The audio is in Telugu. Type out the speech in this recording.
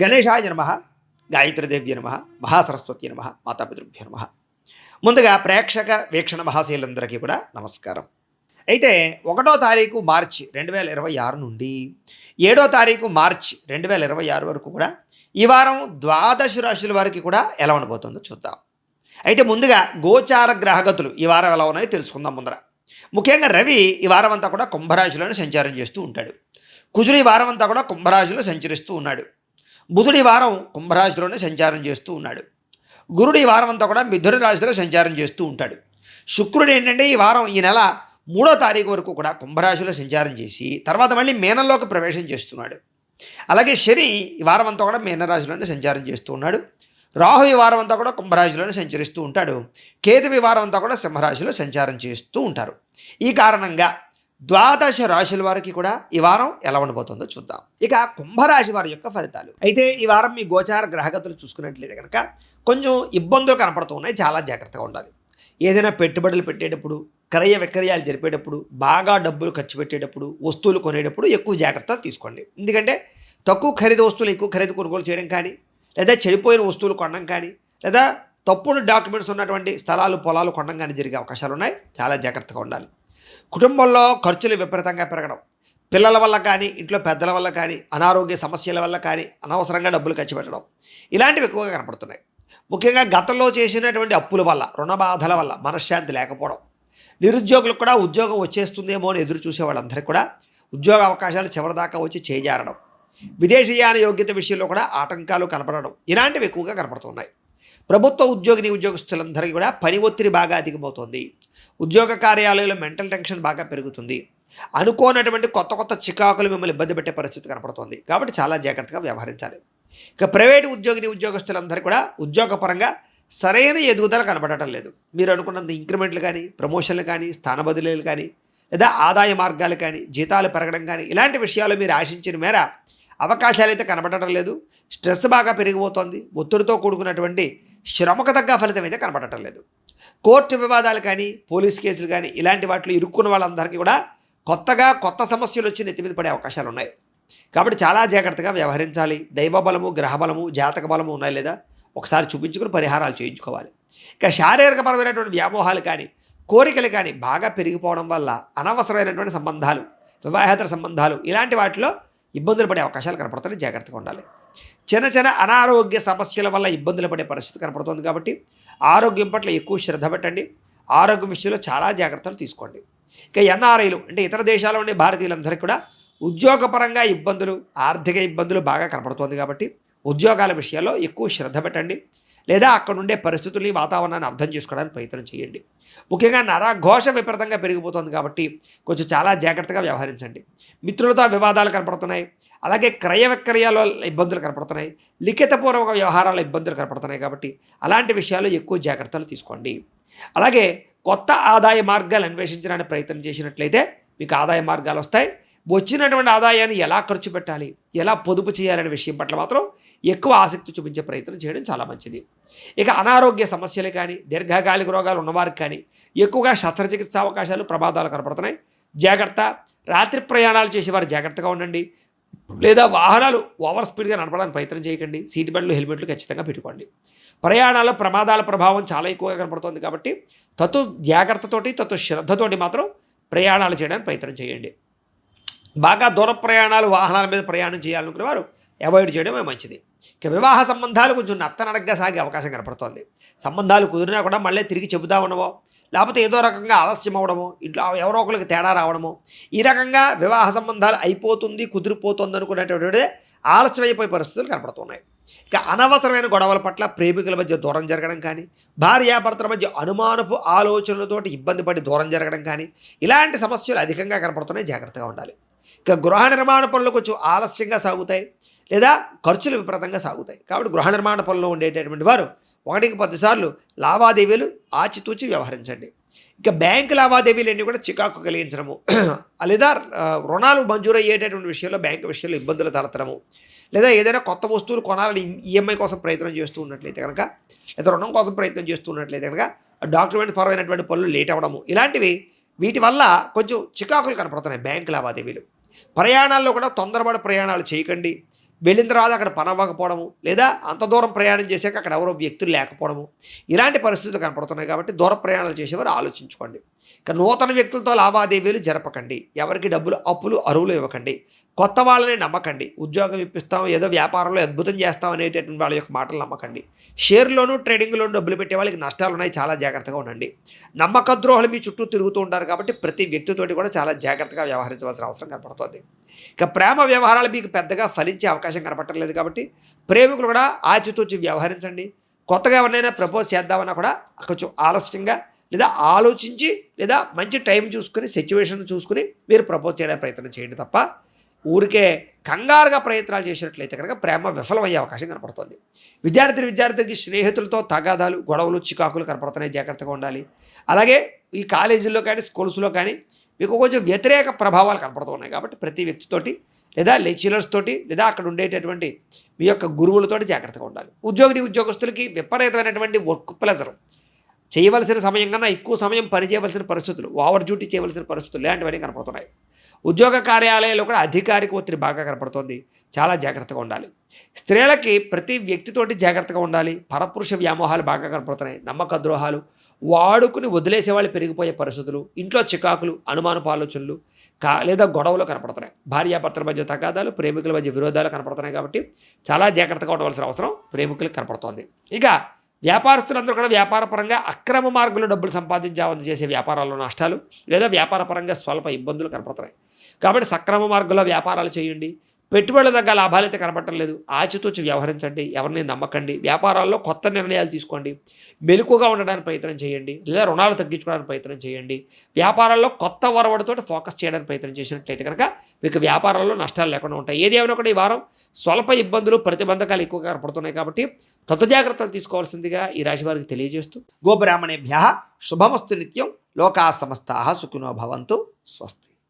గణేశాయ నమః, గాయత్రీదేవ్య నమః, మహాసరస్వతి నమః, మాతాపితృభ్యో నమః. ముందుగా ప్రేక్షక వీక్షణ మహాశీలందరికీ కూడా నమస్కారం. అయితే 1వ తారీఖు మార్చి 2026 నుండి 7వ తారీఖు మార్చి 2026 వరకు కూడా ఈ వారం ద్వాదశ రాశుల వారికి కూడా ఎలా ఉండబోతుందో చూద్దాం. అయితే ముందుగా గోచార గ్రహగతులు ఈ వారం ఎలా ఉన్నాయో తెలుసుకుందాం. ముందర ముఖ్యంగా రవి ఈ వారం అంతా కూడా కుంభరాశిలోనే సంచారం చేస్తూ ఉంటాడు. కుజుడు ఈ వారం అంతా కూడా కుంభరాశిలో సంచరిస్తూ ఉన్నాడు. బుధుడు ఈ వారం కుంభరాశిలోనే సంచారం చేస్తూ ఉన్నాడు. గురుడు ఈ వారం అంతా కూడా మిథున రాశిలో సంచారం చేస్తూ ఉంటాడు. శుక్రుడు ఏంటంటే ఈ వారం ఈ నెల 3వ తారీఖు వరకు కూడా కుంభరాశిలో సంచారం చేసి తర్వాత మళ్ళీ మీనంలోకి ప్రవేశం చేస్తున్నాడు. అలాగే శని ఈ వారం అంతా కూడా మీనరాశిలోనే సంచారం చేస్తూ ఉన్నాడు. రాహు ఈ వారం అంతా కూడా కుంభరాశిలోనే సంచరిస్తూ ఉంటాడు. కేతు ఈ వారం అంతా కూడా సింహరాశిలో సంచారం చేస్తూ ఉంటారు. ఈ కారణంగా ద్వాదశ రాశుల వారికి కూడా ఈ వారం ఎలా ఉండబోతుందో చూద్దాం. ఇక కుంభరాశి వారి యొక్క ఫలితాలు. అయితే ఈ వారం మీ గోచార గ్రహగతులు చూసుకున్నట్లయితే కనుక కొంచెం ఇబ్బందులు కనపడుతూ ఉన్నాయి. చాలా జాగ్రత్తగా ఉండాలి. ఏదైనా పెట్టుబడులు పెట్టేటప్పుడు, క్రయ విక్రయాలు జరిపేటప్పుడు, బాగా డబ్బులు ఖర్చు పెట్టేటప్పుడు, వస్తువులు కొనేటప్పుడు ఎక్కువ జాగ్రత్తలు తీసుకోండి. ఎందుకంటే తక్కువ ఖరీదు వస్తువులు ఎక్కువ ఖరీదు కొనుగోలు చేయడం కానీ, లేదా చెడిపోయిన వస్తువులు కొనడం కానీ, లేదా తప్పుడు డాక్యుమెంట్స్ ఉన్నటువంటి స్థలాలు పొలాలు కొనడం కానీ జరిగే అవకాశాలు ఉన్నాయి. చాలా జాగ్రత్తగా ఉండాలి. కుటుంబంలో ఖర్చులు విపరీతంగా పెరగడం, పిల్లల వల్ల కానీ, ఇంట్లో పెద్దల వల్ల కానీ, అనారోగ్య సమస్యల వల్ల కానీ అనవసరంగా డబ్బులు ఖర్చు పెట్టడం ఇలాంటివి ఎక్కువగా కనపడుతున్నాయి. ముఖ్యంగా గతంలో చేసినటువంటి అప్పుల వల్ల, రుణ బాధల వల్ల మనశ్శాంతి లేకపోవడం, నిరుద్యోగులకు కూడా ఉద్యోగం వచ్చేస్తుందేమో అని ఎదురు చూసే వాళ్ళందరికీ కూడా ఉద్యోగ అవకాశాలు చివరిదాకా వచ్చి చేజారడం, విదేశీయాన యోగ్యత విషయంలో కూడా ఆటంకాలు కనపడడం ఇలాంటివి ఎక్కువగా కనపడుతున్నాయి. ప్రభుత్వ ఉద్యోగస్తులందరికీ కూడా పని ఒత్తిడి బాగా అధికమవుతుంది. ఉద్యోగ కార్యాలయంలో మెంటల్ టెన్షన్ బాగా పెరుగుతుంది. అనుకోనటువంటి కొత్త కొత్త చికాకులు మిమ్మల్ని ఇబ్బంది పెట్టే పరిస్థితి కనపడుతుంది. కాబట్టి చాలా జాగ్రత్తగా వ్యవహరించాలి. ఇక ప్రైవేటు ఉద్యోగస్తులందరికీ కూడా ఉద్యోగపరంగా సరైన ఎదుగుదల కనపడటం లేదు. మీరు అనుకున్నంత ఇంక్రిమెంట్లు కానీ, ప్రమోషన్లు కానీ, స్థాన బదిలీలు కానీ, లేదా ఆదాయ మార్గాలు కానీ, జీతాలు పెరగడం కానీ ఇలాంటి విషయాలు మీరు ఆశించిన మేర అవకాశాలు అయితే కనపడటం లేదు. స్ట్రెస్ బాగా పెరిగిపోతుంది. ఒత్తిడితో కూడుకున్నటువంటి శ్రమకు తగ్గ ఫలితం అయితే కనపడటం లేదు. కోర్టు వివాదాలు కానీ, పోలీస్ కేసులు కానీ ఇలాంటి వాటిలో ఇరుక్కున్న వాళ్ళందరికీ కూడా కొత్త సమస్యలు వచ్చి నెత్తి మీద పడే అవకాశాలు ఉన్నాయి. కాబట్టి చాలా జాగ్రత్తగా వ్యవహరించాలి. దైవబలము, గ్రహబలము, జాతక బలము ఉన్నాయి లేదా ఒకసారి చూపించుకుని పరిహారాలు చేయించుకోవాలి. ఇక శారీరకపరమైనటువంటి వ్యామోహాలు కానీ, కోరికలు కానీ బాగా పెరిగిపోవడం వల్ల అనవసరమైనటువంటి సంబంధాలు, వివాహేతర సంబంధాలు ఇలాంటి వాటిలో ఇబ్బందులు పడే అవకాశాలు కనపడుతున్నాయి. జాగ్రత్తగా ఉండాలి. చిన్న అనారోగ్య సమస్యల వల్ల ఇబ్బందులు పడే పరిస్థితి కనపడుతుంది. కాబట్టి ఆరోగ్యం పట్ల ఎక్కువ శ్రద్ధ పెట్టండి. ఆరోగ్యం విషయంలో చాలా జాగ్రత్తలు తీసుకోండి. ఇక ఎన్ఆర్ఐలు అంటే ఇతర దేశాల ఉండే భారతీయులందరికీ కూడా ఉద్యోగపరంగా ఇబ్బందులు, ఆర్థిక ఇబ్బందులు బాగా కనపడుతుంది. కాబట్టి ఉద్యోగాల విషయాల్లో ఎక్కువ శ్రద్ధ పెట్టండి. లేదా అక్కడ ఉండే పరిస్థితుల్ని, వాతావరణాన్ని అర్థం చేసుకోవడానికి ప్రయత్నం చేయండి. ముఖ్యంగా నరఘోష విపరీతంగా పెరిగిపోతుంది. కాబట్టి కొంచెం చాలా జాగ్రత్తగా వ్యవహరించండి. మిత్రులతో వివాదాలు కనపడుతున్నాయి. అలాగే క్రయ విక్రయాల ఇబ్బందులు కనపడుతున్నాయి. లిఖితపూర్వక వ్యవహారాల ఇబ్బందులు కనపడుతున్నాయి. కాబట్టి అలాంటి విషయాల్లో ఎక్కువ జాగ్రత్తలు తీసుకోండి. అలాగే కొత్త ఆదాయ మార్గాలు అన్వేషించడానికి ప్రయత్నం చేసినట్లయితే మీకు ఆదాయ మార్గాలు వస్తాయి. వచ్చినటువంటి ఆదాయాన్ని ఎలా ఖర్చు పెట్టాలి, ఎలా పొదుపు చేయాలనే విషయం పట్ల మాత్రం ఎక్కువ ఆసక్తి చూపించే ప్రయత్నం చేయడం చాలా మంచిది. ఇక అనారోగ్య సమస్యలు కానీ, దీర్ఘకాలిక రోగాలు ఉన్నవారికి కానీ ఎక్కువగా శస్త్రచికిత్స అవకాశాలు, ప్రమాదాలు కనపడుతున్నాయి. జాగ్రత్త. రాత్రి ప్రయాణాలు చేసేవారు జాగ్రత్తగా ఉండండి. లేదా వాహనాలు ఓవర్ స్పీడ్గా నడపడానికి ప్రయత్నం చేయకండి. సీట్ బెల్ట్లు, హెల్మెట్లు ఖచ్చితంగా పెట్టుకోండి. ప్రయాణాల్లో ప్రమాదాల ప్రభావం చాలా ఎక్కువగా కనపడుతుంది. కాబట్టి జాగ్రత్తతోటి, శ్రద్ధతోటి మాత్రం ప్రయాణాలు చేయడానికి ప్రయత్నం చేయండి. బాగా దూర ప్రయాణాలు, వాహనాల మీద ప్రయాణం చేయాలనుకునే వారు అవాయిడ్ చేయడమే మంచిది. ఇక వివాహ సంబంధాలు కొంచెం నత్తనడగ్గా సాగే అవకాశం కనపడుతోంది. సంబంధాలు కుదిరినా కూడా మళ్ళీ తిరిగి చెబుతా ఉండవో, లేకపోతే ఏదో రకంగా ఆలస్యం అవ్వడమో, ఇంట్లో ఎవరో ఒకరికి తేడా రావడమో, ఈ రకంగా వివాహ సంబంధాలు అయిపోతుంది, కుదిరిపోతుంది అనుకునేటువంటిదే ఆలస్యం అయిపోయే పరిస్థితులు కనపడుతున్నాయి. ఇక అనవసరమైన గొడవల పట్ల ప్రేమికుల మధ్య దూరం జరగడం కానీ, భార్యాభర్తల మధ్య అనుమానపు ఆలోచనలతోటి ఇబ్బంది పడి దూరం జరగడం కానీ ఇలాంటి సమస్యలు అధికంగా కనపడుతున్నాయి. జాగ్రత్తగా ఉండాలి. ఇక గృహ నిర్మాణ పనులు కొంచెం ఆలస్యంగా సాగుతాయి, లేదా ఖర్చులు విపరీతంగా సాగుతాయి. కాబట్టి గృహ నిర్మాణ పనులు ఉండేటటువంటి వారు 1కి 10 సార్లు లావాదేవీలు ఆచితూచి వ్యవహరించండి. ఇక బ్యాంకు లావాదేవీలన్నీ కూడా చికాకు కలిగించడము, లేదా రుణాలు మంజూరు అయ్యేటటువంటి విషయంలో బ్యాంకు విషయంలో ఇబ్బందులు తలెత్తడము, లేదా ఏదైనా కొత్త వస్తువులు కొనాలని ఈఎంఐ కోసం ప్రయత్నం చేస్తూ ఉన్నట్లయితే కనుక, లేదా రుణం కోసం ప్రయత్నం చేస్తూ ఉన్నట్లయితే కనుక డాక్యుమెంట్ పరమైనటువంటి పనులు లేట్ అవ్వడము ఇలాంటివి, వీటి వల్ల కొంచెం చికాకులు కనపడుతున్నాయి బ్యాంకు లావాదేవీలు. ప్రయాణాల్లో కూడా తొందరపడి ప్రయాణాలు చేయకండి. వెళ్ళిన తర్వాత అక్కడ పని అవ్వకపోవడము, లేదా అంత దూరం ప్రయాణం చేశాక అక్కడ ఎవరో వ్యక్తులు లేకపోవడము, ఇలాంటి పరిస్థితులు కనపడుతున్నాయి కాబట్టి దూర ప్రయాణాలు చేసేవారు ఆలోచించుకోండి. ఇక నూతన వ్యక్తులతో లావాదేవీలు జరపకండి. ఎవరికి డబ్బులు అప్పులు అరువులు ఇవ్వకండి. కొత్త వాళ్ళని నమ్మకండి. ఉద్యోగం ఇప్పిస్తాం, ఏదో వ్యాపారంలో అద్భుతం చేస్తాం అనేటటువంటి వాళ్ళ యొక్క మాటలు నమ్మకండి. షేర్లోను ట్రేడింగ్లోను డబ్బులు పెట్టే వాళ్ళకి నష్టాలు ఉన్నాయి, చాలా జాగ్రత్తగా ఉండండి. నమ్మక ద్రోహులు మీ చుట్టూ తిరుగుతూ ఉంటారు కాబట్టి ప్రతి వ్యక్తితోటి కూడా చాలా జాగ్రత్తగా వ్యవహరించవలసిన అవసరం కనపడుతుంది. ఇక ప్రేమ వ్యవహారాలు మీకు పెద్దగా ఫలించే అవకాశం కనపడటం లేదు కాబట్టి ప్రేమికులు కూడా ఆచితూచి వ్యవహరించండి. కొత్తగా ఎవరినైనా ప్రపోజ్ చేద్దామన్నా కూడా కొంచెం ఆలస్యంగా, లేదా ఆలోచించి, లేదా మంచి టైం చూసుకుని, సిచ్యువేషన్ చూసుకుని మీరు ప్రపోజ్ చేయడానికి ప్రయత్నం చేయండి తప్ప ఊరికే కంగారుగా ప్రయత్నాలు చేసినట్లయితే కనుక ప్రేమ విఫలమయ్యే అవకాశం కనపడుతుంది. విద్యార్థికి స్నేహితులతో తగాదాలు, గొడవలు, చికాకులు కనపడుతున్నాయి, జాగ్రత్తగా ఉండాలి. అలాగే ఈ కాలేజీల్లో కానీ స్కూల్స్లో కానీ మీకు కొంచెం వ్యతిరేక ప్రభావాలు కనపడుతున్నాయి కాబట్టి ప్రతి వ్యక్తితోటి, లేదా లెక్చరర్స్ తోటి, లేదా అక్కడ ఉండేటటువంటి మీ యొక్క గురువులతోటి జాగ్రత్తగా ఉండాలి. ఉద్యోగస్తులకి విపరీతమైనటువంటి వర్క్ ప్రెజర్, చేయవలసిన సమయం కన్నా ఎక్కువ సమయం పని చేయవలసిన పరిస్థితులు, ఓవర్ డ్యూటీ చేయవలసిన పరిస్థితులు ఇలాంటివన్నీ కనపడుతున్నాయి. ఉద్యోగ కార్యాలయాల్లో కూడా అధికారిక ఒత్తిడి బాగా కనపడుతోంది, చాలా జాగ్రత్తగా ఉండాలి. స్త్రీలకి ప్రతి వ్యక్తితోటి జాగ్రత్తగా ఉండాలి. పరపురుష వ్యామోహాలు బాగా కనపడుతున్నాయి. నమ్మక ద్రోహాలు, వాడుకుని వదిలేసేవాళ్ళు పెరిగిపోయే పరిస్థితులు, ఇంట్లో చికాకులు, అనుమానపు ఆలోచనలు, లేదా గొడవలు కనపడుతున్నాయి. భార్యాభర్తల మధ్య తగాదాలు, ప్రేమికుల మధ్య విరోధాలు కనపడుతున్నాయి కాబట్టి చాలా జాగ్రత్తగా ఉండవలసిన అవసరం ప్రేమికులకు కనపడుతోంది. ఇక వ్యాపారస్తులందరూ కూడా వ్యాపారపరంగా అక్రమ మార్గంలో డబ్బులు సంపాదించాలని చేసే వ్యాపారాల్లో నష్టాలు, లేదా వ్యాపారపరంగా స్వల్ప ఇబ్బందులు కనపడుతున్నాయి కాబట్టి సక్రమ మార్గంలో వ్యాపారాలు చేయండి. పెట్టుబడుల దగ్గర లాభాలైతే కనపడటం లేదు, ఆచితూచి వ్యవహరించండి. ఎవరిని నమ్మకండి. వ్యాపారాల్లో కొత్త నిర్ణయాలు తీసుకోండి. మెలకుగా ఉండడానికి ప్రయత్నం చేయండి, లేదా రుణాలు తగ్గించుకోవడానికి ప్రయత్నం చేయండి. వ్యాపారాల్లో కొత్త వరవడితో ఫోకస్ చేయడానికి ప్రయత్నం చేసినట్లయితే కనుక మీకు వ్యాపారాల్లో నష్టాలు లేకుండా ఉంటాయి. ఏది ఏమైనా కూడా ఈ వారం స్వల్ప ఇబ్బందులు, ప్రతిబంధకాలు ఎక్కువగా కనపడుతున్నాయి కాబట్టి తగు జాగ్రత్తలు తీసుకోవాల్సిందిగా ఈ రాశి వారికి తెలియజేస్తూ, గోబ్రాహ్మణేభ్యః శుభమస్తు నిత్యం. లోకా సమస్తాః సుఖినో భవంతు. స్వస్తి.